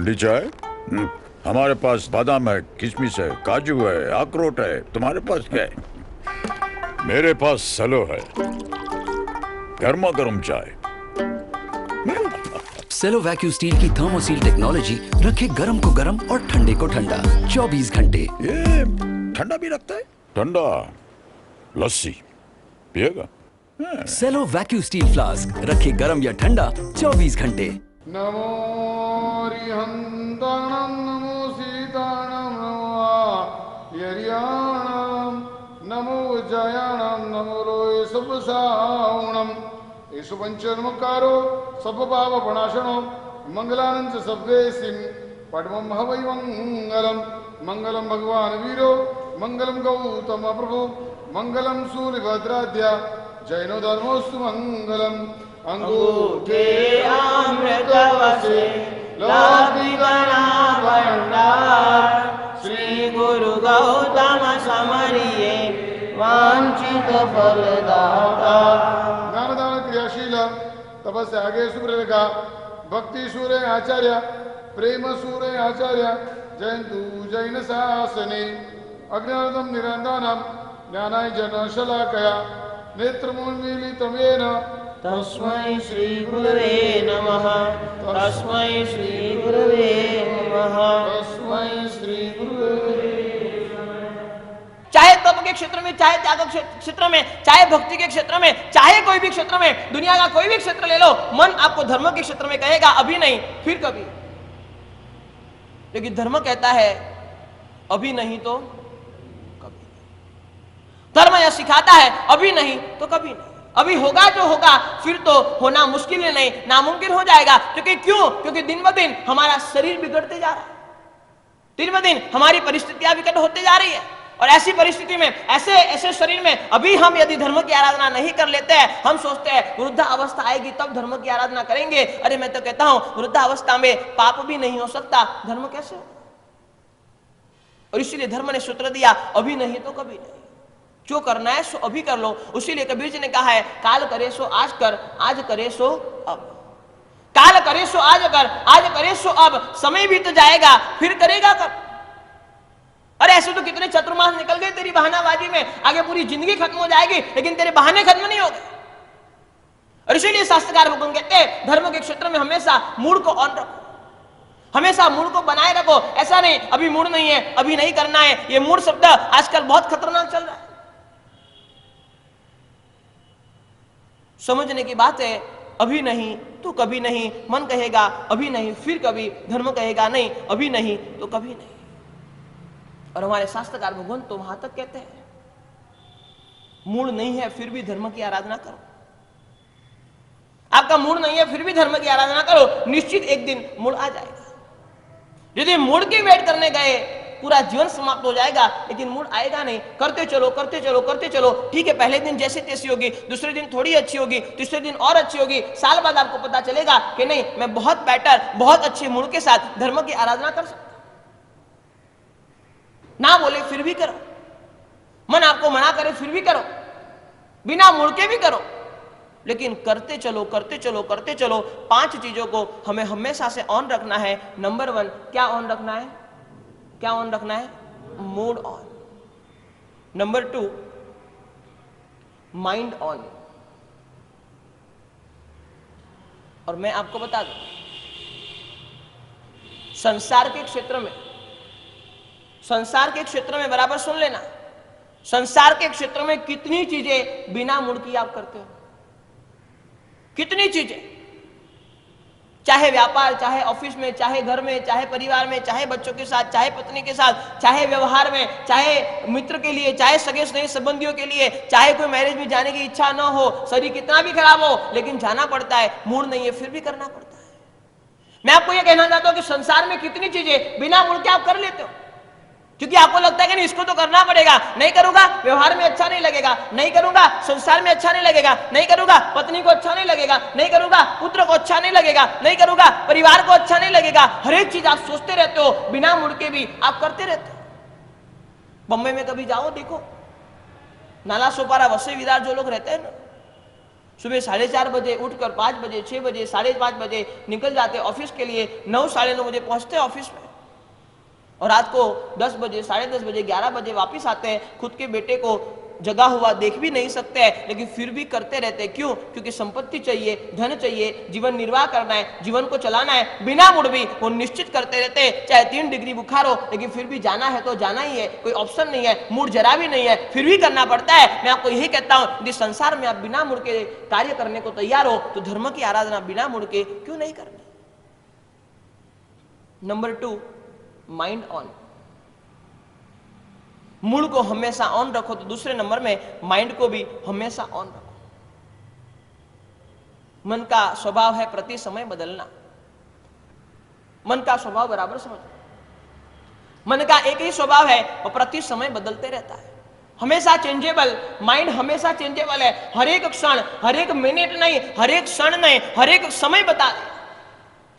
ठंडी चाय? हमारे पास बादाम है, किशमिश है, काजू है, अखरोट है। तुम्हारे पास क्या है? मेरे पास सेलो है, गर्मा गर्म चाय। सेलो वैक्यू स्टील की थर्मोसील टेक्नोलॉजी रखे गर्म को गर्म और ठंडे को ठंडा 24 घंटे। ये ठंडा भी रखता है? ठंडा लस्सी पिएगा? सेलो वैक्यू स्टील फ्लास्क रखे गर्म या ठंडा 24 घंटे। नमो रिहंताणं नमो सीताणं नमो यर्याणं नमो जयाणं नमो रोय सुपसावणं येषु पंचनमकारो सपपापप्रणाशनो मंगलानंद सब्देसिं पद्मं हवै मंगलम मंगलम भगवान वीरो मंगलम गौतम प्रभु मंगलम सूर्यभद्राद्या जैनो धर्मोस्तु मंगलम अंगूठे अमृतवसे लौकिकना भंडार श्री गुरु गौतम समरिये वांछित फलदाता। ज्ञानदान क्रियाशील तपस्या आगे सुप्रलेखा भक्ति सूर्य आचार्य प्रेम सूर्य आचार्य जयंतु जैन शासने अज्ञानदम निरंदानम ज्ञानाय जन शलाकया नेत्रमुन्मीलितं येन तस्मै श्री गुरुवे नमः। तस्मै श्री गुरुवे नमः। तस्मै श्री गुरुवे। चाहे तप के क्षेत्र में, चाहे त्याग के क्षेत्र में, चाहे भक्ति के क्षेत्र में, चाहे कोई भी क्षेत्र में, दुनिया का कोई भी क्षेत्र ले लो, मन आपको धर्म के क्षेत्र में कहेगा अभी नहीं फिर कभी। लेकिन धर्म कहता है अभी नहीं तो कभी। धर्म यह सिखाता है अभी नहीं तो कभी नहीं। अभी होगा जो होगा, फिर तो होना मुश्किल ही नहीं नामुमकिन हो जाएगा। क्योंकि क्यों? क्योंकि दिन ब दिन हमारा शरीर बिगड़ते जा रहा है, दिन ब दिन हमारी परिस्थितियां विकट होते जा रही है। और ऐसी परिस्थिति में, ऐसे ऐसे शरीर में अभी हम यदि धर्म की आराधना नहीं कर लेते हैं, हम सोचते हैं वृद्धा अवस्था आएगी तब धर्म की आराधना करेंगे। अरे मैं तो कहता हूं वृद्धा अवस्था में पाप भी नहीं हो सकता, धर्म कैसे हो? और इसीलिए धर्म ने सूत्र दिया अभी नहीं तो कभी नहीं। जो करना है सो अभी कर लो। इसीलिए कबीर जी ने कहा है काल करे सो आज कर, आज करे सो अब। काल करे सो आज कर, आज करे सो अब। समय भी तो जाएगा, फिर करेगा कब? अरे ऐसे तो कितने चतुर्मास निकल गए तेरी बहानाबाजी में, आगे पूरी जिंदगी खत्म हो जाएगी लेकिन तेरे बहाने खत्म नहीं हो गए। और इसीलिए शास्त्रकार भगवान कहते हैं धर्म के क्षेत्र में हमेशा मूड को ऑन रखो, हमेशा मूड को बनाए रखो। ऐसा नहीं अभी मूड नहीं है, अभी नहीं करना है। ये मूड शब्द आजकल बहुत खतरनाक चल रहा है। समझने की बात है अभी नहीं तो कभी नहीं। मन कहेगा अभी नहीं फिर कभी, धर्म कहेगा नहीं अभी नहीं तो कभी नहीं। और हमारे शास्त्रकार भगवान तो वहां तक कहते हैं मूड नहीं है फिर भी धर्म की आराधना करो। आपका मूड नहीं है फिर भी धर्म की आराधना करो, निश्चित एक दिन मूड आ जाएगा। यदि मूड की वेट करने गए पूरा जीवन समाप्त हो जाएगा, लेकिन मूड आएगा नहीं। करते चलो करते चलो करते चलो। ठीक है पहले दिन जैसे तैसी होगी, दूसरे दिन थोड़ी अच्छी होगी, तीसरे दिन और अच्छी होगी। साल बाद आपको पता चलेगा कि नहीं मैं बहुत बेटर, बहुत अच्छे मूड के साथ धर्म की आराधना कर सकता। ना बोले फिर भी करो, मन आपको मना करे फिर भी करो, बिना मुड़ के भी करो, लेकिन करते चलो करते चलो करते चलो। 5 चीजों को हमें हमेशा से ऑन रखना है। नंबर 1 क्या ऑन रखना है? क्या ऑन रखना है? Mood on. Number 2 mind on. और मैं आपको बता दूं संसार के क्षेत्र में, संसार के क्षेत्र में बराबर सुन लेना, संसार के क्षेत्र में कितनी चीजें बिना मूड की आप करते हो। कितनी चीजें, चाहे व्यापार, चाहे ऑफिस में, चाहे घर में, चाहे परिवार में, चाहे बच्चों के साथ, चाहे पत्नी के साथ, चाहे व्यवहार में, चाहे मित्र के लिए, चाहे सगे स्नेही संबंधियों के लिए, चाहे कोई मैरिज में जाने की इच्छा ना हो, शरीर कितना भी खराब हो लेकिन जाना पड़ता है। मूड नहीं है फिर भी करना पड़ता है। मैं आपको यह कहना चाहता हूं कि संसार में कितनी चीजें बिना मूड के आप कर लेते हो, क्योंकि आपको लगता है कि नहीं इसको तो करना पड़ेगा, नहीं करूंगा व्यवहार में अच्छा नहीं लगेगा, नहीं करूंगा संसार में अच्छा नहीं लगेगा, नहीं करूंगा पत्नी को अच्छा नहीं लगेगा, नहीं करूंगा पुत्र को अच्छा नहीं लगेगा, नहीं करूंगा परिवार को अच्छा नहीं लगेगा। हर एक चीज आप सोचते रहते हो, बिना मुड़ के भी आप करते रहते हो। बम्बई में कभी जाओ देखो, नाला सोपारा वसई विरार जो लोग रहते हैं ना, सुबह 4:30 बजे उठकर 5 बजे, 6 बजे, 5:30 बजे निकल जाते ऑफिस के लिए, 9, 9:30 बजे पहुंचते ऑफिस में, और रात को 10 बजे, 10:30 बजे, 11 बजे वापिस आते हैं। खुद के बेटे को जगा हुआ देख भी नहीं सकते हैं, लेकिन फिर भी करते रहते हैं। क्यों? क्योंकि संपत्ति चाहिए, धन चाहिए, जीवन निर्वाह करना है, जीवन को चलाना है। बिना मुड़ भी वो निश्चित करते रहते हैं, चाहे 3 डिग्री बुखार हो, लेकिन फिर भी जाना है तो जाना ही है, कोई ऑप्शन नहीं है, मूड जरा भी नहीं है, फिर भी करना पड़ता है। मैं आपको यही कहता हूं, यदि संसार में आप बिना मुड़ के कार्य करने को तैयार हो तो धर्म की आराधना बिना मुड़ के क्यों नहीं करनी। Number 2, mind on. मूड को हमेशा ऑन रखो, तो दूसरे नंबर में माइंड को भी हमेशा ऑन रखो। मन का स्वभाव है प्रति समय बदलना। मन का स्वभाव बराबर समझो। मन का एक ही स्वभाव है, वो प्रति समय बदलते रहता है, हमेशा चेंजेबल। माइंड हमेशा चेंजेबल है, हर एक क्षण, हर एक मिनट नहीं, हर एक क्षण नहीं, हर एक समय बता दे।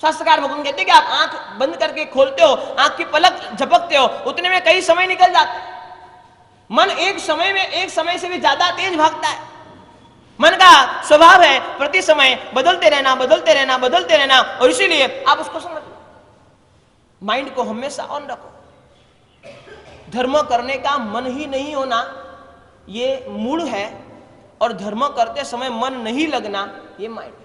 शास्त्रकार भगवान कहते हैं कि आप आंख बंद करके खोलते हो, आंख की पलक झपकते हो, उतने में कई समय निकल जाते हैं। मन एक समय में एक समय से भी ज्यादा तेज भागता है। मन का स्वभाव है प्रति समय बदलते रहना, बदलते रहना, बदलते रहना, और इसीलिए आप उसको समझ लो। माइंड को हमेशा ऑन रखो। धर्म करने का मन ही नहीं होना ये मूड है, और धर्म करते समय मन नहीं लगना ये माइंड है।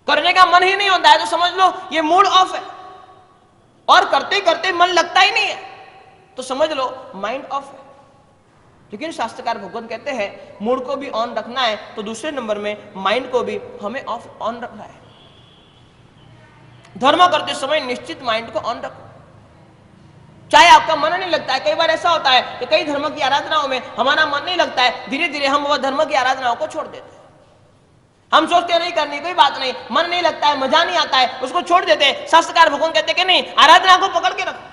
करने का मन ही नहीं होता है तो समझ लो ये मूड ऑफ है, और करते करते मन लगता ही नहीं है तो समझ लो माइंड ऑफ है। लेकिन शास्त्रकार भगवान कहते हैं मूड को भी ऑन रखना है, तो दूसरे नंबर में माइंड को भी हमें ऑन रखना है। धर्म करते समय निश्चित माइंड को ऑन रखो, चाहे आपका मन नहीं लगता है। कई बार ऐसा होता है कि कई धर्म की आराधनाओं में हमारा मन नहीं लगता है, धीरे धीरे हम वह धर्म की आराधनाओं को छोड़ देते हैं। हम सोचते हैं नहीं करनी, कोई बात नहीं, मन नहीं लगता है, मजा नहीं आता है, उसको छोड़ देते हैं। शास्त्रकार भगवान कहते हैं कि नहीं, आराधना को पकड़ के रखो,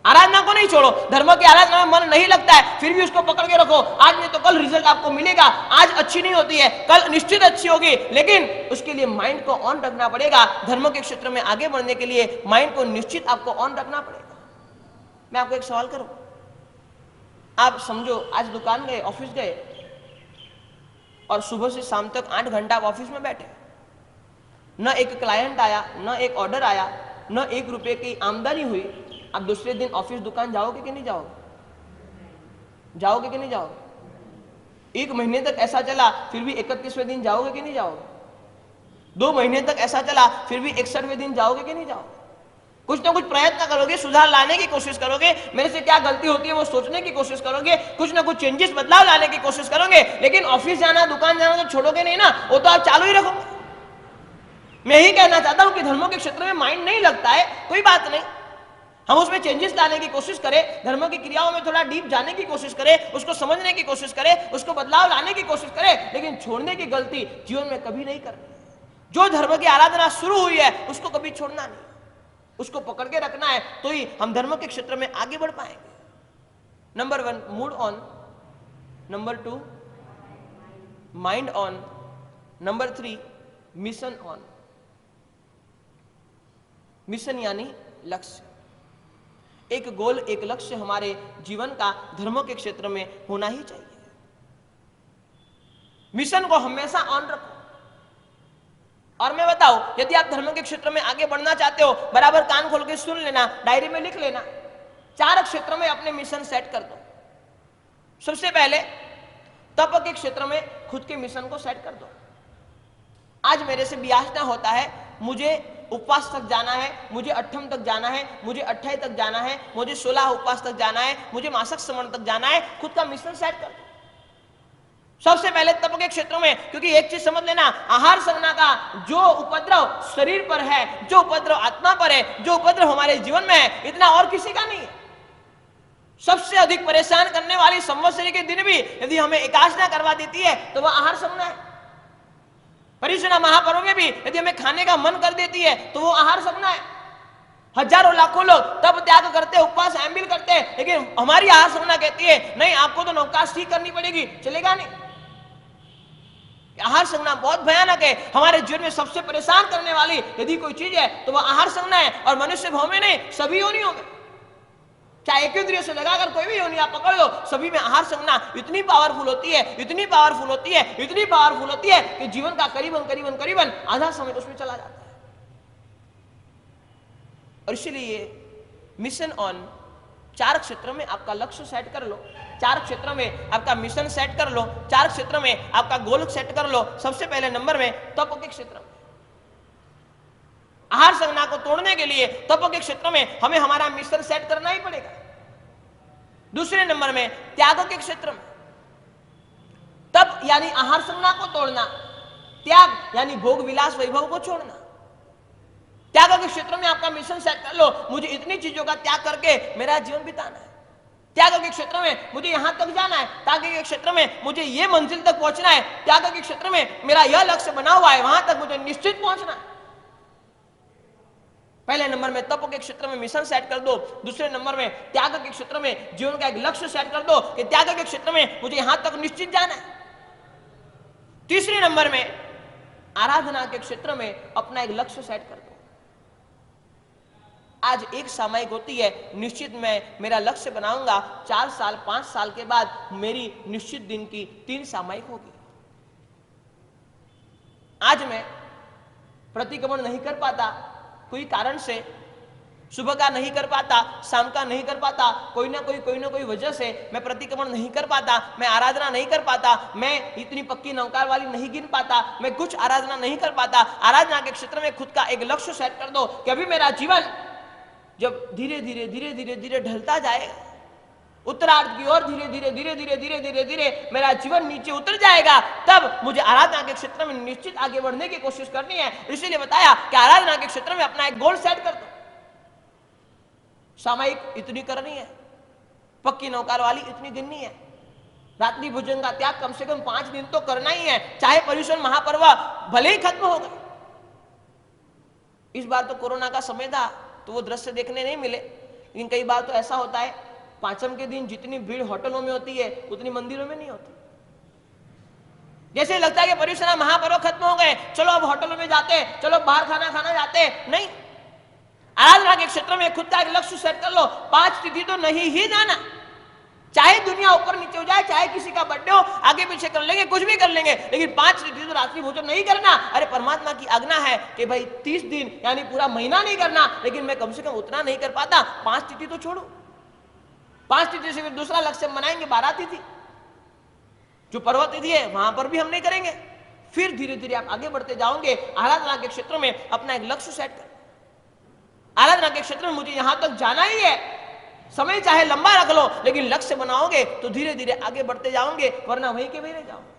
आराधना को नहीं छोड़ो। धर्म की आराधना में मन नहीं लगता है, फिर भी उसको पकड़ के रखो। आज नहीं तो कल रिजल्ट आपको मिलेगा। आज अच्छी नहीं होती है, कल निश्चित अच्छी होगी, लेकिन उसके लिए माइंड को ऑन रखना पड़ेगा। धर्म के क्षेत्र में आगे बढ़ने के लिए माइंड को निश्चित आपको ऑन रखना पड़ेगा। मैं आपको एक सवाल करूं, आप समझो आज दुकान गए, ऑफिस गए, और सुबह से शाम तक 8 घंटा आप ऑफिस में बैठे, न एक क्लाइंट आया, न एक ऑर्डर आया, न 1 रुपए की आमदनी हुई। आप दूसरे दिन ऑफिस दुकान जाओगे कि नहीं जाओगे? जाओगे कि नहीं जाओगे? 1 महीने तक ऐसा चला, फिर भी 31वें दिन जाओगे कि नहीं जाओगे? 2 महीने तक ऐसा चला, फिर भी 61वें दिन जाओगे कि नहीं जाओगे? कुछ ना कुछ प्रयत्न करोगे, सुधार लाने की कोशिश करोगे, मेरे से क्या गलती होती है वो सोचने की कोशिश करोगे, कुछ ना कुछ चेंजेस, बदलाव लाने की कोशिश करोगे। लेकिन ऑफिस जाना, दुकान जाना तो छोड़ोगे नहीं ना, वो तो आप चालू ही रखोगे। मैं ही कहना चाहता हूं कि धर्मों के क्षेत्र में माइंड नहीं लगता है, कोई बात नहीं, हम उसमें चेंजेस लाने की कोशिश करें, धर्म की क्रियाओं में थोड़ा डीप जाने की कोशिश करें, उसको समझने की कोशिश करें, उसको बदलाव लाने की कोशिश करें, लेकिन छोड़ने की गलती जीवन में कभी नहीं करनी। जो धर्म की आराधना शुरू हुई है उसको कभी छोड़ना नहीं, उसको पकड़ के रखना है, तो ही हम धर्म के क्षेत्र में आगे बढ़ पाएंगे। Number 1 mood on, number 2 mind on, number 3 mission on. Mission यानी लक्ष्य, एक गोल, एक लक्ष्य हमारे जीवन का धर्मों के क्षेत्र में होना ही चाहिए। मिशन को हमेशा ऑन रखो। और मैं बताऊं, यदि आप धर्म के क्षेत्र में आगे बढ़ना चाहते हो, बराबर कान खोल के सुन लेना, डायरी में लिख लेना, 4 क्षेत्र में अपने मिशन सेट कर दो। सबसे पहले तप के क्षेत्र में खुद के मिशन को सेट कर दो। आज मेरे से व्यासना होता है, मुझे उपवास तक जाना है, मुझे 8 तक जाना है, मुझे 28 तक जाना है, मुझे 16 उपवास तक जाना है, मुझे मासिक श्रवण तक जाना है। खुद का मिशन सेट कर दो सबसे पहले तप के क्षेत्र में। क्योंकि एक चीज समझ लेना, आहार साधना का जो उपद्रव शरीर पर है, जो उपद्रव आत्मा पर है, जो उपद्रव हमारे जीवन में है, इतना और किसी का नहीं है। सबसे अधिक परेशान करने वाली संवत्सरी के दिन भी यदि हमें एकादशा करवा देती है तो वह आहार साधना है। परिश्रम महापर्व में भी यदि हमें खाने का मन कर देती है तो वो आहार साधना है। हजारों लाखों लोग तप त्याग करते, उपवास एम्बिल करते हैं, लेकिन हमारी आहार साधना कहती है नहीं, आपको तो नवकाश ठीक करनी पड़ेगी, चलेगा नहीं। आहार साधना बहुत भयानक है। हमारे जीवन में सबसे परेशान करने वाली यदि कोई चीज है तो वह आहार साधना है, और मनुष्य भाव में नहीं, सभी योनियों में। चाहे एक इंद्रिय से लगाकर कोई भी योनि आप पकड़ लो, सभी में आहार संज्ञा इतनी पावरफुल होती है, इतनी पावरफुल होती है, इतनी पावरफुल होती है कि जीवन का करीबन करीबन करीबन आधा समय उसमें चला जाता है। और इसलिए मिशन ऑन 4 क्षेत्र में आपका लक्ष्य सेट कर लो, 4 क्षेत्र में आपका मिशन सेट कर लो, 4 क्षेत्र में आपका गोल सेट कर लो। सबसे पहले नंबर में तप के क्षेत्र में, आहार संज्ञा को तोड़ने के लिए तप के क्षेत्र में हमें हमारा मिशन सेट करना ही पड़ेगा। दूसरे नंबर में त्याग के क्षेत्र में, तप यानी आहार संज्ञा को तोड़ना, त्याग यानी भोग विलास वैभव को छोड़ना। त्याग के क्षेत्र में आपका मिशन सेट कर लो, मुझे इतनी चीजों का त्याग करके मेरा जीवन बिताना है। त्याग के क्षेत्र में मुझे यहां तक जाना है, त्याग के क्षेत्र में मुझे ये मंजिल तक पहुंचना है, त्याग के क्षेत्र में मेरा यह लक्ष्य बना हुआ है, वहां तक मुझे निश्चित पहुंचना है। पहले नंबर में तप के क्षेत्र में मिशन सेट कर दो, दूसरे नंबर में त्याग के क्षेत्र में जीवन का एक लक्ष्य सेट कर दो कि त्याग के क्षेत्र में मुझे यहां तक निश्चित जाना है। तीसरे नंबर में आराधना के क्षेत्र में अपना एक लक्ष्य सेट कर दो। आज एक सामयिक होती है, निश्चित मैं मेरा लक्ष्य बनाऊंगा, 4 साल 5 साल के बाद मेरी निश्चित दिन की 3 सामयिक होगी। आज मैं प्रतिक्रमण नहीं कर पाता, कोई कारण से सुबह का नहीं कर पाता, शाम का नहीं कर पाता, कोई ना कोई वजह से मैं प्रतिक्रमण नहीं कर पाता, मैं आराधना नहीं कर पाता, मैं इतनी पक्की नौकार वाली नहीं गिन पाता, मैं कुछ आराधना नहीं कर पाता। आराधना के क्षेत्र में खुद का एक लक्ष्य सेट कर दो कि अभी मेरा जीवन जब धीरे धीरे धीरे धीरे धीरे ढलता जाएगा, उत्तरार्ध की ओर धीरे धीरे धीरे धीरे धीरे धीरे धीरे मेरा जीवन नीचे उतर जाएगा, तब मुझे आराधना के क्षेत्र में निश्चित आगे बढ़ने की कोशिश करनी है। इसीलिए बताया कि आराधना के क्षेत्र में अपना एक गोल सेट कर दो। सामयिक इतनी करनी है, पक्की नौकार वाली इतनी गिननी है, रात्रि भोजन का त्याग कम से कम 5 दिन तो करना ही है, चाहे पर्युषण महापर्व भले ही खत्म हो गए। इस बार तो कोरोना का समय था तो वो दृश्य देखने नहीं मिले, लेकिन कई बार तो ऐसा होता है पांचम के दिन जितनी भीड़ होटलों में होती है उतनी मंदिरों में नहीं होती। जैसे लगता है कि पर्युषण महापर्व खत्म हो गए, चलो अब होटलों में जाते, चलो बाहर खाना जाते, नहीं। आराधना के क्षेत्र में खुद का एक लक्ष्य सेट कर लो, 5 तिथि तो नहीं ही जाना, चाहे दुनिया ऊपर नीचे हो जाए, चाहे किसी का बर्थडे हो आगे पीछे कर लेंगे, कुछ भी कर लेंगे, लेकिन 5 तिथि तो रात्रि भोजन नहीं करना। अरे परमात्मा की आज्ञा है कि भाई 30 दिन यानी पूरा महीना नहीं करना, लेकिन मैं कम से कम उतना नहीं कर पाता, 5 तिथि तो छोड़ो। 5 तिथि से फिर दूसरा लक्ष्य बनाएंगे 12 तिथि, जो पर्व तिथि है वहां पर भी हम नहीं करेंगे। फिर धीरे धीरे आप आगे बढ़ते जाओगे। आराधना के क्षेत्र में अपना एक लक्ष्य सेट कर, आराधना के क्षेत्र में मुझे यहां तक जाना ही है, समय चाहे लंबा रख लो, लेकिन लक्ष्य बनाओगे तो धीरे धीरे आगे बढ़ते जाओगे, वरना वहीं के वहीं रह जाओगे।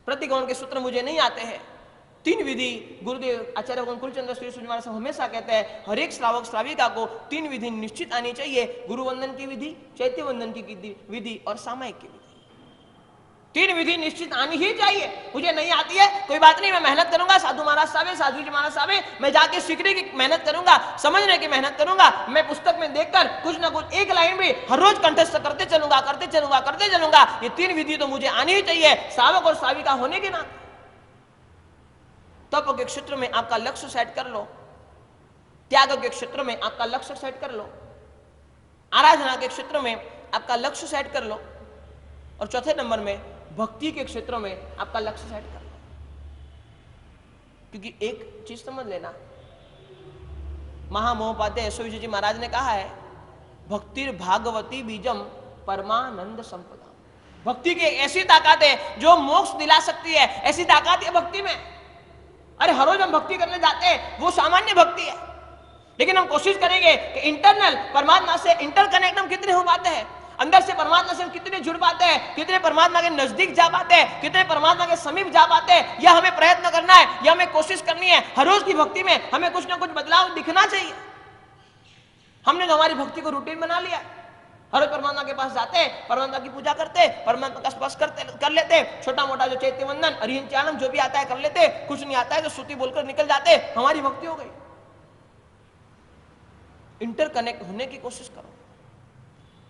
प्रतिक्रमण के सूत्र मुझे नहीं आते हैं। 3 विधि गुरुदेव आचार्य कुलचंद्र श्री सूर्य महाराज हमेशा कहते हैं, हर एक श्रावक श्राविका को 3 विधि निश्चित आनी चाहिए, गुरुवंदन की विधि, चैत्य वंदन की विधि और सामयिक की विधि। 3 विधि निश्चित आनी ही चाहिए। मुझे नहीं आती है कोई बात नहीं, मैं मेहनत करूंगा, साधु महाराज साहब, साधु जी महाराज साहब, मैं जाके सीखने की मेहनत करूंगा, समझने की मेहनत करूंगा, मैं पुस्तक में देखकर कुछ ना कुछ एक लाइन भी हर रोज कंठस्थ करते चलूंगा। ये 3 विधि तो मुझे आनी ही चाहिए श्रावक और श्राविका होने के नाते। तप के क्षेत्र में आपका लक्ष्य सेट कर लो, त्याग के क्षेत्र में आपका लक्ष्य सेट कर लो, आराधना के क्षेत्र में आपका लक्ष्य सेट कर लो, और चौथे नंबर में भक्ति के क्षेत्र में आपका लक्ष्य सेट कर लो। क्योंकि एक चीज समझ लेना, महामहोपाध्याय यशो विजय जी महाराज ने कहा है, भक्तिर भागवती बीजम परमानंद संपदा। भक्ति की ऐसी ताकत है जो मोक्ष दिला सकती है, ऐसी ताकत है भक्ति में। अरे हर रोज हम भक्ति करने जाते हैं, वो सामान्य भक्ति है, लेकिन हम कोशिश करेंगे कि इंटरनल परमात्मा से इंटरकनेक्ट हम कितने हो पाते हैं, अंदर से परमात्मा से हम कितने जुड़ पाते हैं, कितने परमात्मा के नजदीक जा पाते हैं, कितने परमात्मा के समीप जा पाते हैं। यह हमें प्रयत्न करना है, यह हमें कोशिश करनी है। हर रोज की भक्ति में हमें कुछ ना कुछ बदलाव दिखना चाहिए। हमने तो हमारी भक्ति को रूटीन बना लिया, हर रोज परमात्मा के पास जाते, परमात्मा की पूजा करते, परमात्मा का स्पर्श कर लेते, छोटा मोटा जो चैत्य वंदन अरिहंत चारणम जो भी आता है कर लेते, कुछ नहीं आता है तो स्तुति बोलकर निकल जाते, हमारी भक्ति हो गई। इंटरकनेक्ट होने की कोशिश करो,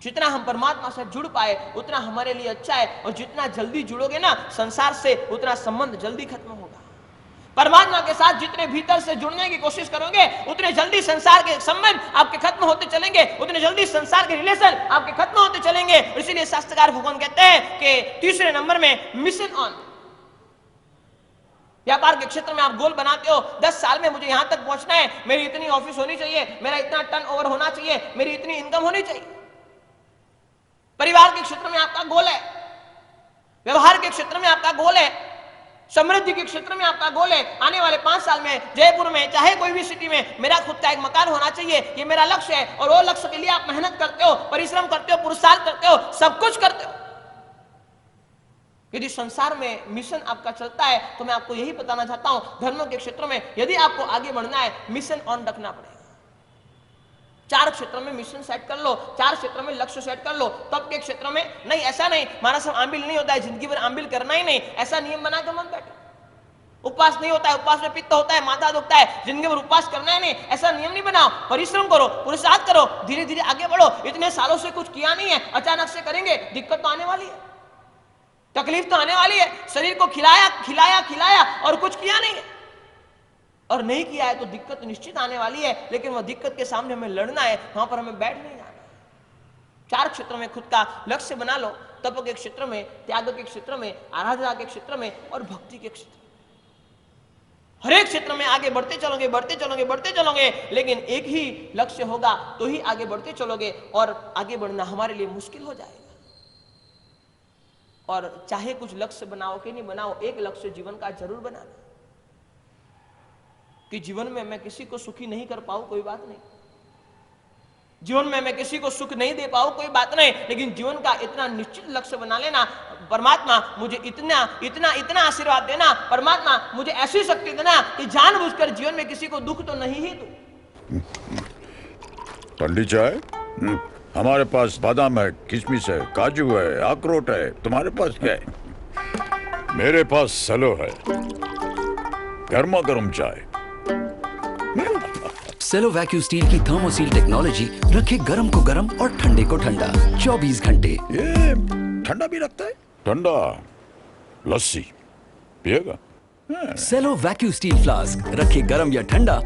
जितना हम परमात्मा से जुड़ पाए उतना हमारे लिए अच्छा है, और जितना जल्दी जुड़ोगे ना संसार से, उतना संबंध जल्दी खत्म होगा। परमात्मा के साथ जितने भीतर से जुड़ने की कोशिश करोगे उतने जल्दी संसार के संबंध आपके खत्म होते चलेंगे, उतने जल्दी संसार के रिलेशन आपके खत्म होते चलेंगे। इसीलिए शास्त्रकार भगवान कहते हैं कि तीसरे नंबर में मिशन ऑन। व्यापार के क्षेत्र में आप गोल बनाते हो, 10 साल में मुझे यहां तक पहुंचना है, मेरी इतनी ऑफिस होनी चाहिए, मेरा इतना टर्नओवर होना चाहिए, मेरी इतनी इनकम होनी चाहिए। परिवार के क्षेत्र में आपका गोल है, व्यवहार के क्षेत्र में आपका गोल है, समृद्धि के क्षेत्र में आपका गोल है। आने वाले 5 साल में जयपुर में चाहे कोई भी सिटी में मेरा खुद का एक मकान होना चाहिए, ये मेरा लक्ष्य है। और वो लक्ष्य के लिए आप मेहनत करते हो, परिश्रम करते हो, पुरुषार्थ करते हो, सब कुछ करते हो। यदि संसार में मिशन आपका चलता है तो मैं आपको यही बताना चाहता हूं, धर्म के क्षेत्र में यदि आपको आगे बढ़ना है मिशन ऑन रखना पड़ेगा। 4 क्षेत्रों में मिशन सेट कर लो, 4 क्षेत्रों में लक्ष्य सेट कर लो। तब के क्षेत्रों में नहीं, ऐसा नहीं हमारा सब आंबिल नहीं होता है, जिंदगी भर आंबिल करना ही नहीं, ऐसा नियम बना के मत बैठो। उपवास नहीं होता है, उपवास में पित्त होता है, माथा दुखता है, जिंदगी भर उपवास करना है नहीं, ऐसा नियम नहीं बनाओ। परिश्रम करो, पुरुषार्थ करो, धीरे धीरे आगे बढ़ो। इतने सालों से कुछ किया नहीं है, अचानक से करेंगे, दिक्कत तो आने वाली है, तकलीफ तो आने वाली है। शरीर को खिलाया खिलाया खिलाया और कुछ किया नहीं है, और नहीं किया है तो दिक्कत निश्चित आने वाली है। लेकिन वह दिक्कत के सामने हमें लड़ना है, वहां पर हमें बैठ नहीं जाना। 4 क्षेत्रों में खुद का लक्ष्य बना लो, तप के क्षेत्र में, त्याग के क्षेत्र में, आराधना के क्षेत्र में और भक्ति के क्षेत्र में। हर एक क्षेत्र में आगे बढ़ते चलोगे, बढ़ते चलोगे, बढ़ते चलोगे, लेकिन एक ही लक्ष्य होगा तो ही आगे बढ़ते चलोगे, और आगे बढ़ना हमारे लिए मुश्किल हो जाएगा। और चाहे कुछ लक्ष्य बनाओ कि नहीं बनाओ, एक लक्ष्य जीवन का जरूर बनाना कि जीवन में मैं किसी को सुखी नहीं कर पाऊं, कोई बात नहीं। जीवन में मैं किसी को सुख नहीं दे पाऊं, कोई बात नहीं, लेकिन जीवन का इतना निश्चित लक्ष्य बना लेना, परमात्मा मुझे इतना इतना इतना आशीर्वाद देना, परमात्मा मुझे ऐसी शक्ति देना कि जानबूझकर जीवन में किसी को दुख तो नहीं ही दूं। ठंडी चाय? हमारे पास बादाम है, किशमिश है, काजू है, अखरोट है। तुम्हारे पास क्या है? मेरे पास सलो है, गर्मा गर्म चाय। सेलो वैक्यू स्टील की थर्मोसील टेक्नोलॉजी रखे गर्म को गर्म और ठंडे को ठंडा 24 घंटे। ये ठंडा भी रखता है? ठंडा लस्सी पिएगा? सेलो वैक्यू स्टील फ्लास्क रखे गर्म या ठंडा